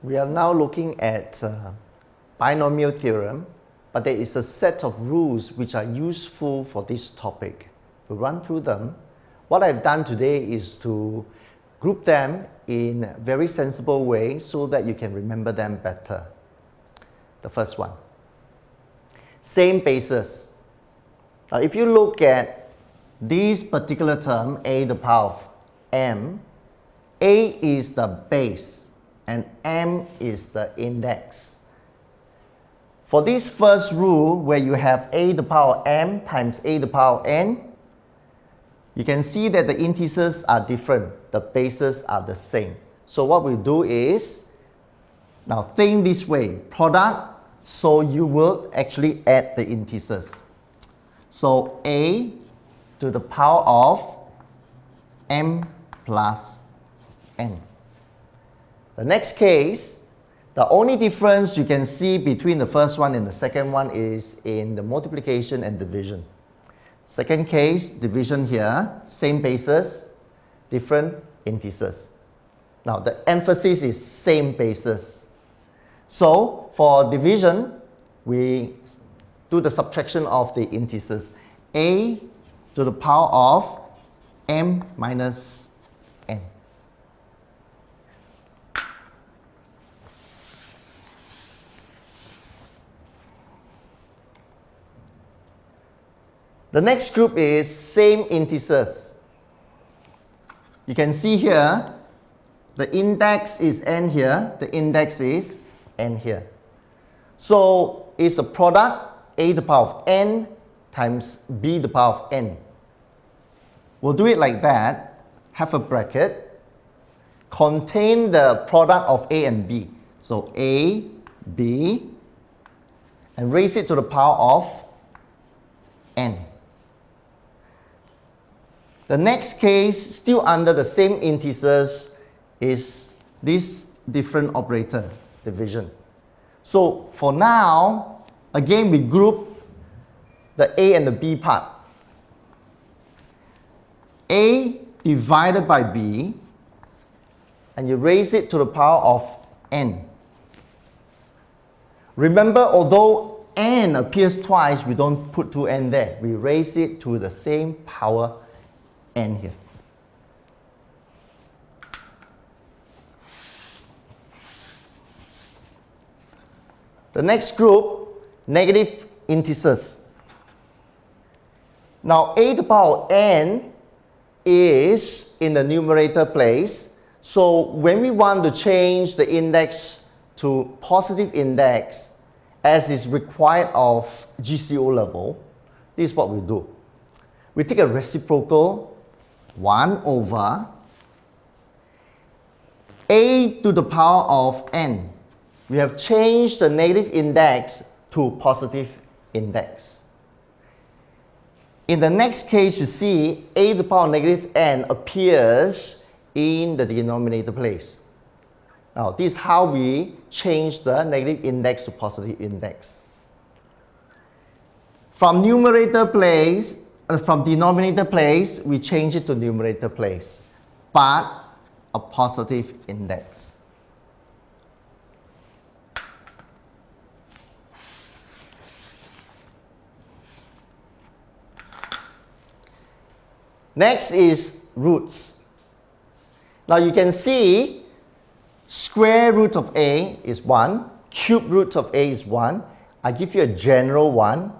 We are now looking at binomial theorem, but there is a set of rules which are useful for this topic. We'll run through them. What I've done today is to group them in a very sensible way so that you can remember them better. The first one, same basis. Now if you look at this particular term, a to the power of m, a is the base and m is the index. For this first rule, where you have a to the power m times a to the power n, you can see that the integers are different, the bases are the same. So what we do is, now think this way, product, so you will actually add the integers. So a to the power of m plus n. The next case, the only difference you can see between the first one and the second one is in the multiplication and division. Second case, division here, same basis, different integers. Now the emphasis is same basis. So for division, we do the subtraction of the integers. A to the power of m minus n. The next group is same integers. You can see here, the index is n here, the index is n here. So it's a product a to the power of n times b to the power of n. We'll do it like that, have a bracket, contain the product of a and b. So a, b, and raise it to the power of n. The next case, still under the same integers, is this different operator, division. So for now, again we group the a and the b part. A divided by b, and you raise it to the power of n. Remember, although n appears twice, we don't put 2n there. We raise it to the same power n here. The next group, negative integers. Now a to the power n is in the numerator place. So when we want to change the index to positive index, as is required of GCO level, this is what we do. We take a reciprocal 1 over a to the power of n. We have changed the negative index to positive index. In the next case, you see a to the power of negative n appears in the denominator place. Now, this is how we change the negative index to positive index. From numerator place, from denominator place, we change it to numerator place, but a positive index. Next is roots. Now you can see square root of a is 1, cube root of a is 1. I give you a general one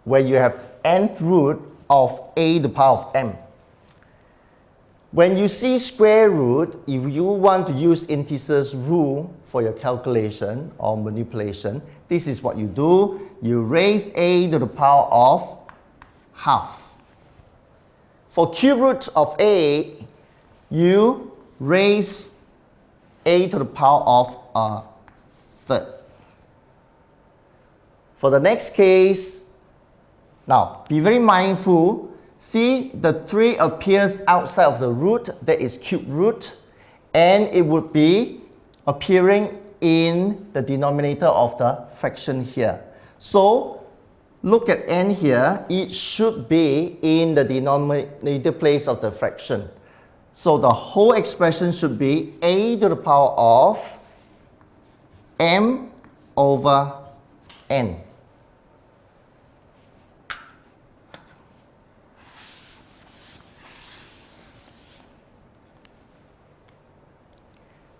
where you have nth root of a to the power of m. When you see square root, if you want to use integers rule for your calculation or manipulation, this is what you do. You raise a to the power of half. For cube root of a, you raise a to the power of a third. For the next case, now be very mindful. See, the 3 appears outside of the root, that is cube root, and it would be appearing in the denominator of the fraction here. So look at n here, it should be in the denominator place of the fraction. So the whole expression should be a to the power of m over n.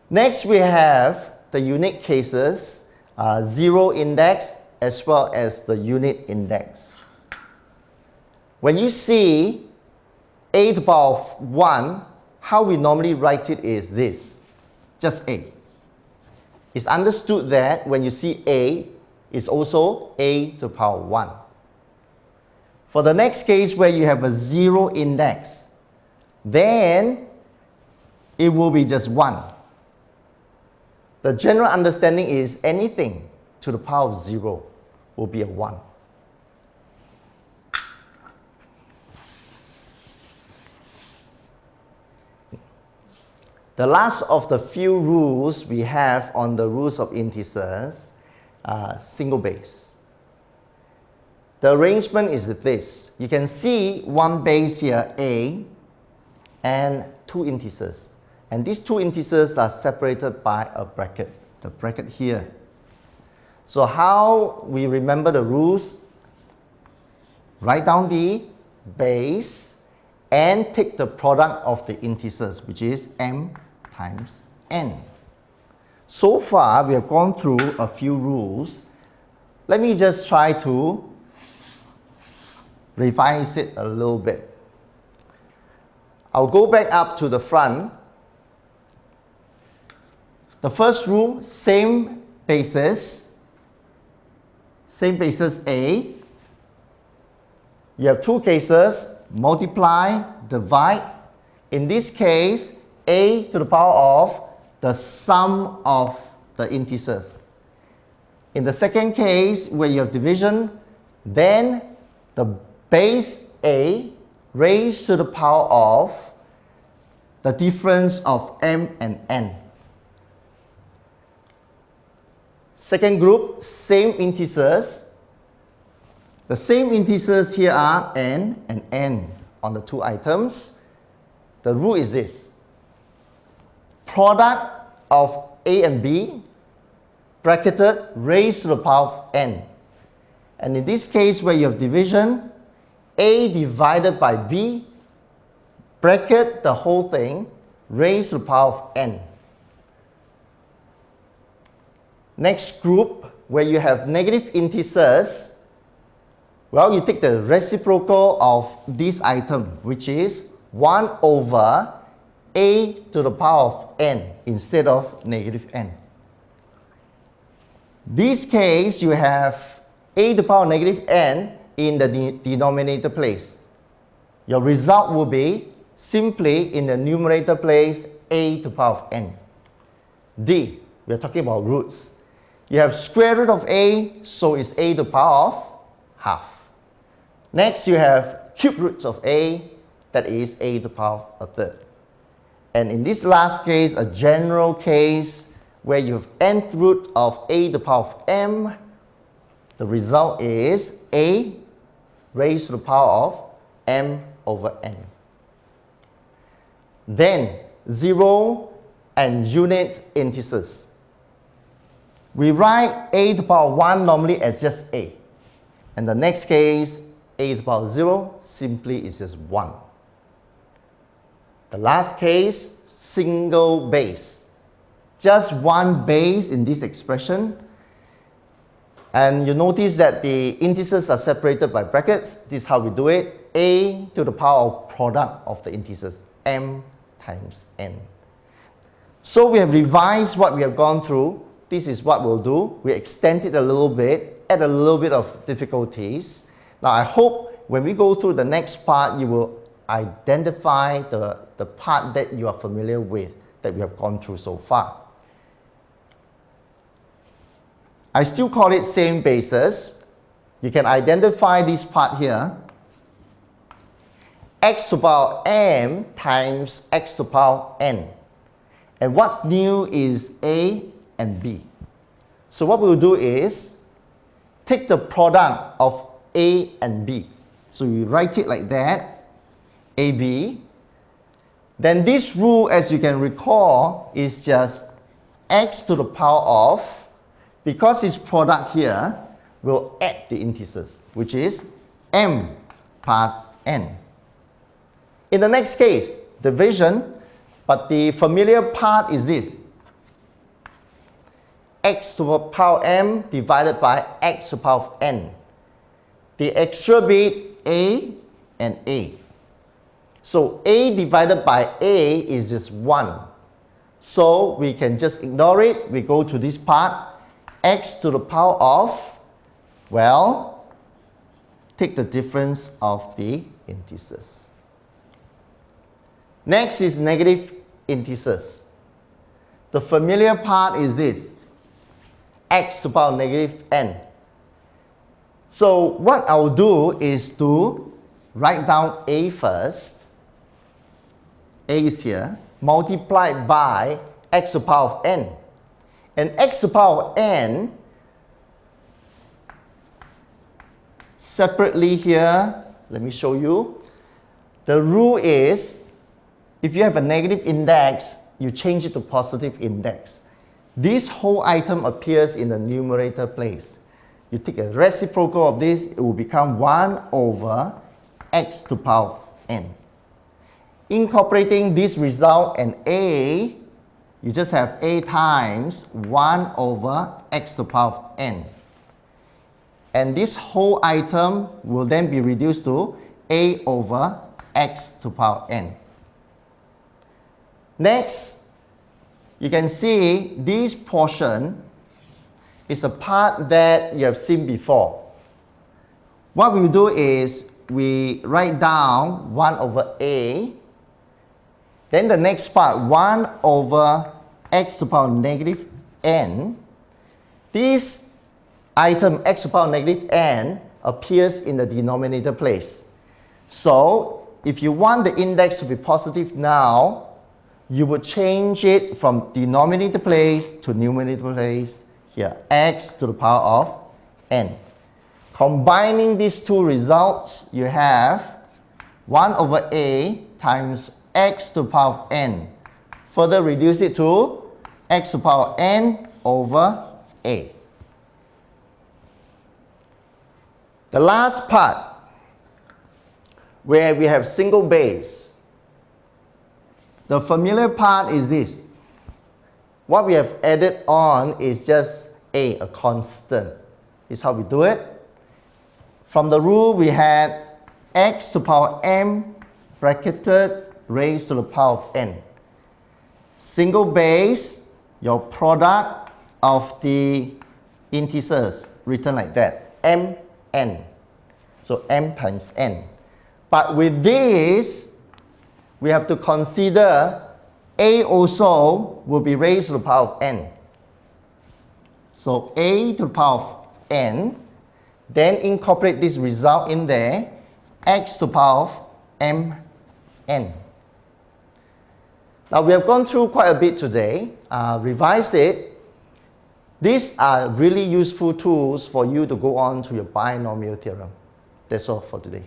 Next, we have the unique cases, zero index as well as the unit index. When you see a to the power of 1, how we normally write it is this, just a. It's understood that when you see a, it's also a to the power of 1. For the next case where you have a zero index, then it will be just 1. The general understanding is anything to the power of 0 will be a 1. The last of the few rules we have on the rules of integers are single base. The arrangement is this. You can see one base here, a, and two integers. And these two integers are separated by a bracket, the bracket here. So how we remember the rules? Write down the base and take the product of the integers, which is m times n. So far, we have gone through a few rules. Let me just try to revise it a little bit. I'll go back up to the front. The first rule, same basis A. You have two cases, multiply, divide. In this case, a to the power of the sum of the integers. In the second case, where you have division, then the base a raised to the power of the difference of m and n. Second group, same integers. The same integers here are n and n on the two items. The rule is this. Product of a and b, bracketed, raised to the power of n. And in this case where you have division, a divided by b, bracket the whole thing, raised to the power of n. Next group, where you have negative integers, well, you take the reciprocal of this item, which is 1 over a to the power of n instead of negative n. This case, you have a to the power of negative n in the denominator place. Your result will be simply in the numerator place a to the power of n. D, we are talking about roots. You have square root of a, so it's a to the power of half. Next, you have cube roots of a, that is a to the power of a third. And in this last case, a general case where you have nth root of a to the power of m, the result is a raised to the power of m over n. Then, zero and unit integers. We write a to the power of 1 normally as just a. And the next case, a to the power of 0 simply is just 1. The last case, single base. Just one base in this expression. And you notice that the integers are separated by brackets. This is how we do it. A to the power of product of the integers, m times n. So we have revised what we have gone through. This is what we'll do. We extend it a little bit, add a little bit of difficulties. Now I hope when we go through the next part, you will identify the part that you are familiar with, that we have gone through so far. I still call it same basis. You can identify this part here. X to the power m times x to the power n. And what's new is a and b. So what we'll do is take the product of a and b. So we write it like that, ab. Then this rule, as you can recall, is just x to the power of because its product here will add the integers, which is m past n. In the next case, division, but the familiar part is this. X to the power m divided by x to the power of n. The extra bit a and a. So a divided by a is just 1. So we can just ignore it. We go to this part. X to the power of, well, take the difference of the integers. Next is negative integers. The familiar part is this. X to the power of negative n. So what I'll do is to write down a first. A is here, multiplied by x to the power of n. And x to the power of n, separately here, let me show you. The rule is, if you have a negative index, you change it to positive index. This whole item appears in the numerator place. You take a reciprocal of this, it will become 1 over x to the power of n. Incorporating this result and a, you just have a times 1 over x to the power of n. And this whole item will then be reduced to a over x to the power of n. Next, you can see this portion is a part that you have seen before. What we do is we write down 1 over a. Then the next part, 1 over x to the power of negative n. This item, x to the power of negative n, appears in the denominator place. So, if you want the index to be positive now, you would change it from denominator place to numerator place here, x to the power of n. Combining these two results, you have 1 over a times x to the power of n. Further reduce it to x to the power of n over a. The last part, where we have single base. The familiar part is this. What we have added on is just a constant. This is how we do it. From the rule, we had x to the power of m bracketed raised to the power of n. Single base, your product of the integers written like that, m, n. So m times n. But with this, we have to consider a also will be raised to the power of n. So a to the power of n, then incorporate this result in there, x to the power of m n. Now we have gone through quite a bit today, revise it. These are really useful tools for you to go on to your binomial theorem. That's all for today.